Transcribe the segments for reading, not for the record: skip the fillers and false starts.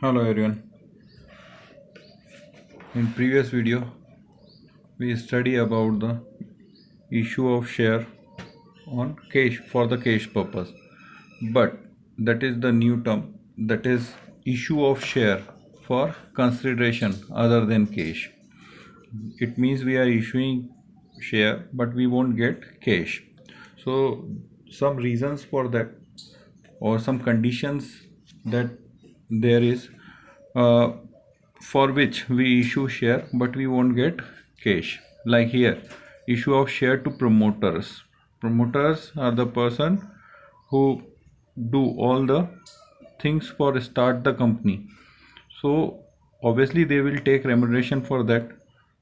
Hello everyone. In previous video we study about the issue of share on cash for the cash purpose, but that is the new term, that is issue of share for consideration other than cash. It means we are issuing share but we won't get cash. So some reasons for that or some conditions that there is, uh, for which we issue share but we won't get cash. Like here, issue of share to promoters. Promoters are the person who do all the things for start the company. So obviously they will take remuneration for that.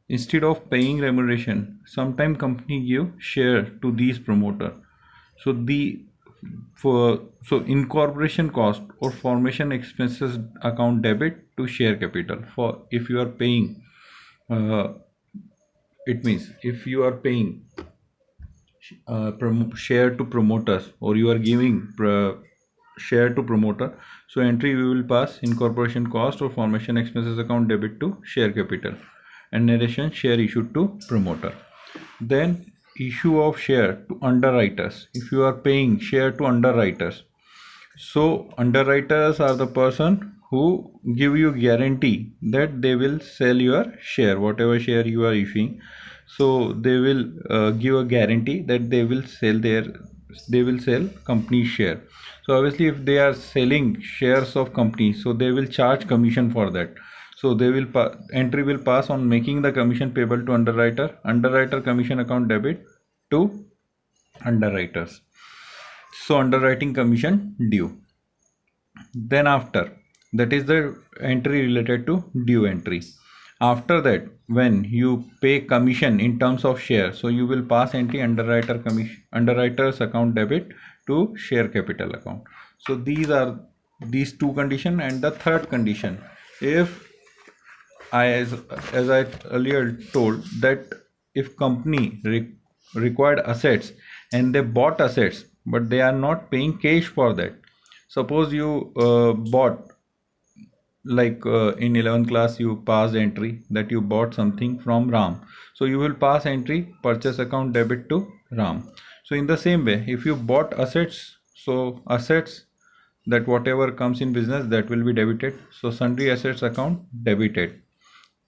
Instead of paying remuneration, sometime company give share to these promoter. So the for so incorporation cost or formation expenses account debit to share capital. For if you are paying, uh, it means if you are paying share to promoters or you are giving share to promoter, so entry we will pass incorporation cost or formation expenses account debit to share capital, and narration share issued to promoter. Then issue of share to underwriters. If you are paying share to underwriters, so underwriters are the person who give you guarantee that they will sell your share, whatever share you are issuing. So they will give a guarantee that they will sell company share. So obviously if they are selling shares of company, so they will charge commission for that. So they will entry will pass on making the commission payable to underwriter commission account debit to underwriters. So underwriting commission due. Then after that is the entry related to due entry. After that, when you pay commission in terms of share, so you will pass entry underwriters account debit to share capital account. So these are these two condition. And the third condition, if as I earlier told that if company required assets and they bought assets but they are not paying cash for that. Suppose you bought, like in 11th class you passed entry that you bought something from Ram, so you will pass entry purchase account debit to Ram. So in the same way, if you bought assets, so assets, that whatever comes in business, that will be debited, so sundry assets account debited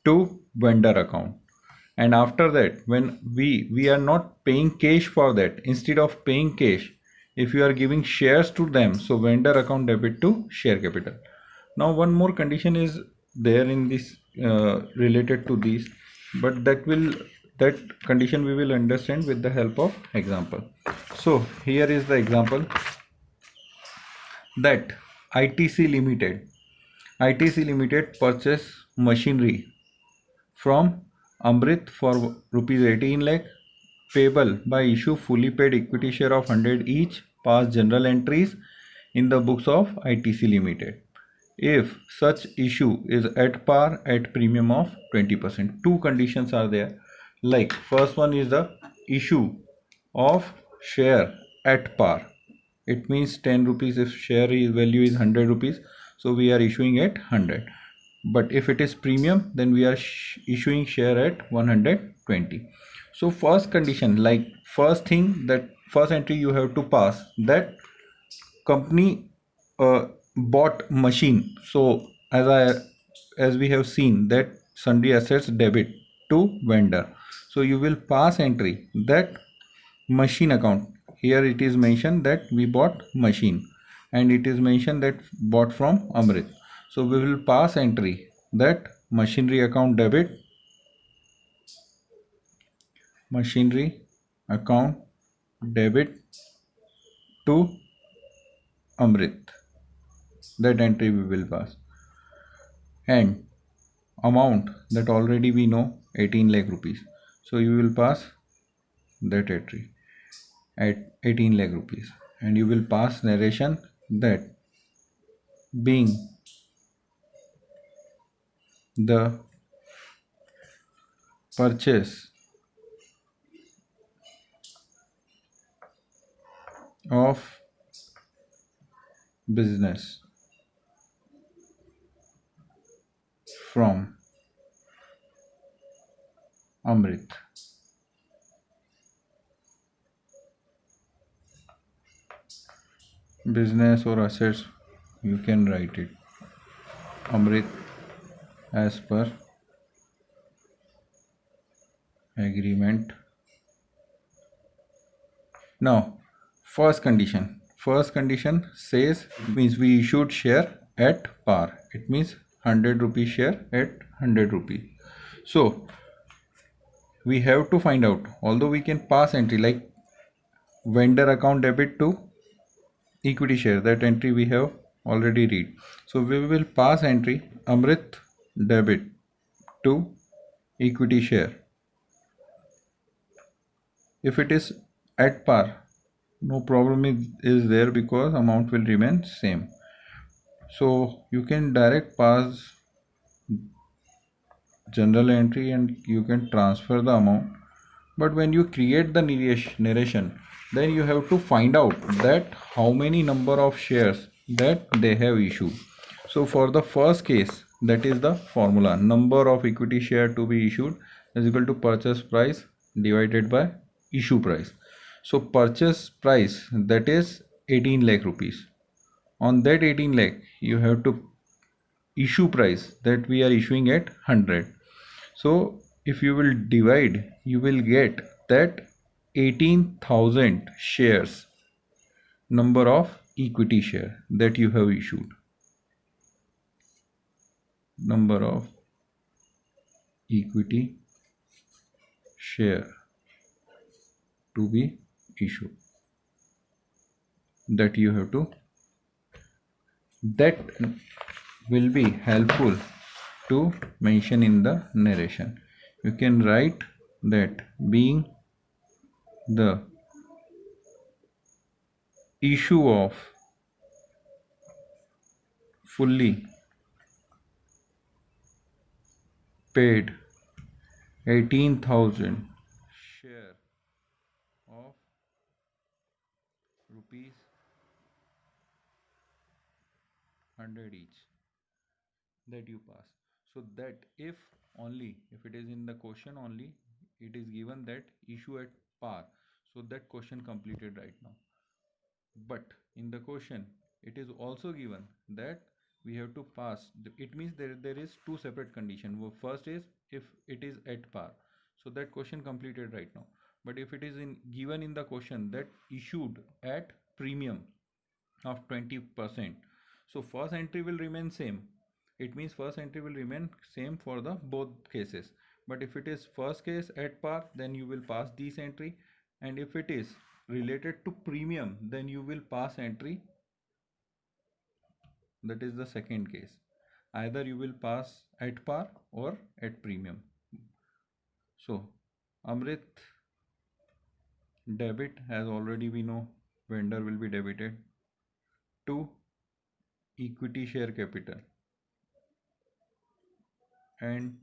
to vendor account. And after that, when we are not paying cash for that, instead of paying cash, if you are giving shares to them, so vendor account debit to share capital. Now one more condition is there in this, related to these, but that condition we will understand with the help of example. So here is the example, that ITC Limited purchase machinery from Amrit for rupees 18 lakh, payable by issue fully paid equity share of 100 each, past general entries in the books of ITC Limited. If such issue is at par at premium of 20%. Two conditions are there. Like first one is the issue of share at par. It means 10 rupees if share value is 100 rupees, so we are issuing at 100. But if it is premium, then we are issuing share at 120. So first condition, like first thing, that first entry you have to pass, that company bought machine. So as we have seen that sundry assets debit to vendor, so you will pass entry that machine account. Here it is mentioned that we bought machine, and it is mentioned that bought from Amrit. So we will pass entry that machinery account debit to Amrit. That entry we will pass. And amount, that already we know, 18 lakh rupees. So you will pass that entry at 18 lakh rupees, and you will pass narration that being the purchase of business from Amrit. Business or assets, you can write it. Amrit as per agreement. Now, first condition. First condition says means we issued share at par. It means 100 rupee share at 100 rupee. So we have to find out. Although we can pass entry like vendor account debit to equity share, that entry we have already read. So we will pass entry Amrit debit to equity share. If it is at par, no problem is there because amount will remain same. So you can direct pass general entry and you can transfer the amount. But when you create the narration, then you have to find out that how many number of shares that they have issued. So for the first case, that is the formula, number of equity share to be issued is equal to purchase price divided by issue price. So purchase price, that is 18 lakh rupees. On that 18 lakh you have to issue price that we are issuing at 100. So if you will divide, you will get that 18,000 shares number of equity share that you have issued. Number of equity share to be issued that you have to, that will be helpful to mention in the narration. You can write that being the issue of fully paid 18,000 share of rupees 100 each that you pass. So that if only if it is in the question only it is given that issue at par, so that question completed right now. But in the question it is also given that we have to pass, it means there is two separate condition. First is if it is at par, so that question completed right now. But if it is in given in the question that issued at premium of 20%, so first entry will remain same. It means first entry will remain same for the both cases. But if it is first case at par, then you will pass this entry, and if it is related to premium, then you will pass entry, that is the second case. Either you will pass at par or at premium. So Amrit debit, as already we know, vendor will be debited to equity share capital and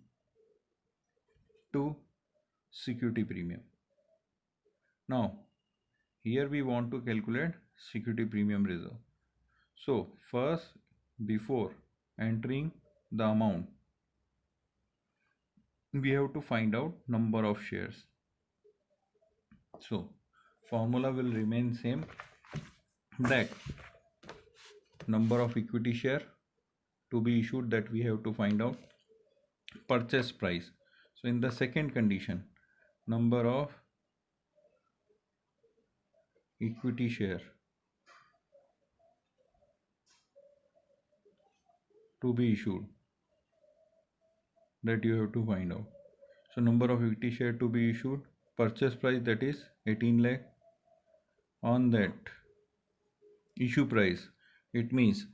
to security premium. Now here we want to calculate security premium reserve. So first, before entering the amount, we have to find out number of shares. So formula will remain same, that number of equity share to be issued that we have to find out, purchase price. So in the second condition, number of equity share to be issued that you have to find out. So number of equity share to be issued, purchase price, that is 18 lakh. On that issue price, it means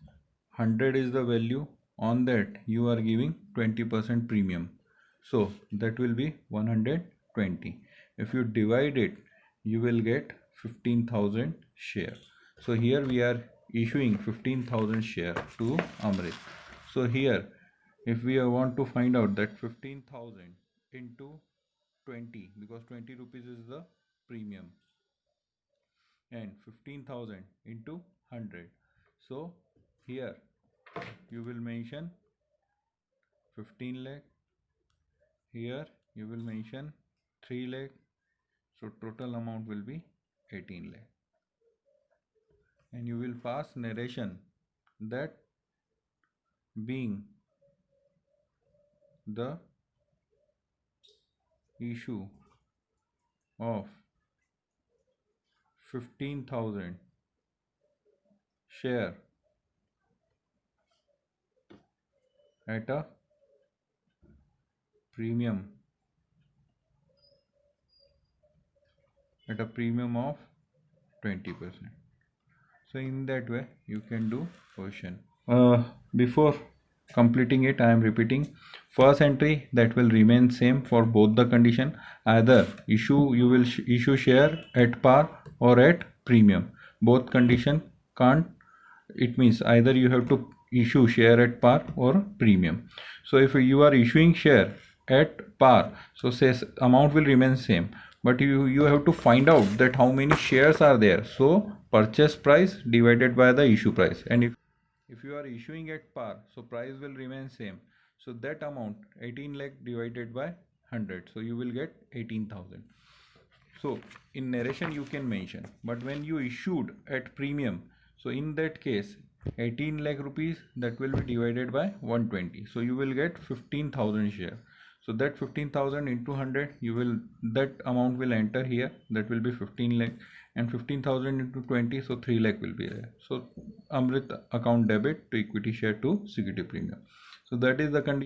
100 is the value, on that you are giving 20% premium, so that will be 120. If you divide it, you will get 15,000 share. So here we are issuing 15,000 share to Amrit. So here if we want to find out that 15,000 into 20, because 20 rupees is the premium, and 15,000 into 100, so here you will mention 15 lakh. Here you will mention 3 lakh. So total amount will be 18 lakh. And you will pass narration that being the issue of 15,000 share at a premium of 20%. So in that way you can do question. Before completing it, I am repeating. First entry that will remain same for both the condition. Either you will issue share at par or at premium. Both condition can't. It means either you have to issue share at par or premium. So if you are issuing share at par, so says amount will remain same, but you have to find out that how many shares are there. So purchase price divided by the issue price, and if you are issuing at par, so price will remain same. So that amount 18 lakh divided by 100, so you will get 18,000. So in narration you can mention, but when you issued at premium, so in that case 18 lakh rupees, that will be divided by 120, so you will get 15,000 share. So that 15,000 into 100, that amount will enter here, that will be 15 lakh, and 15,000 into 20, so 3 lakh will be there. So Amrit account debit to equity share to security premium. So that is the condition.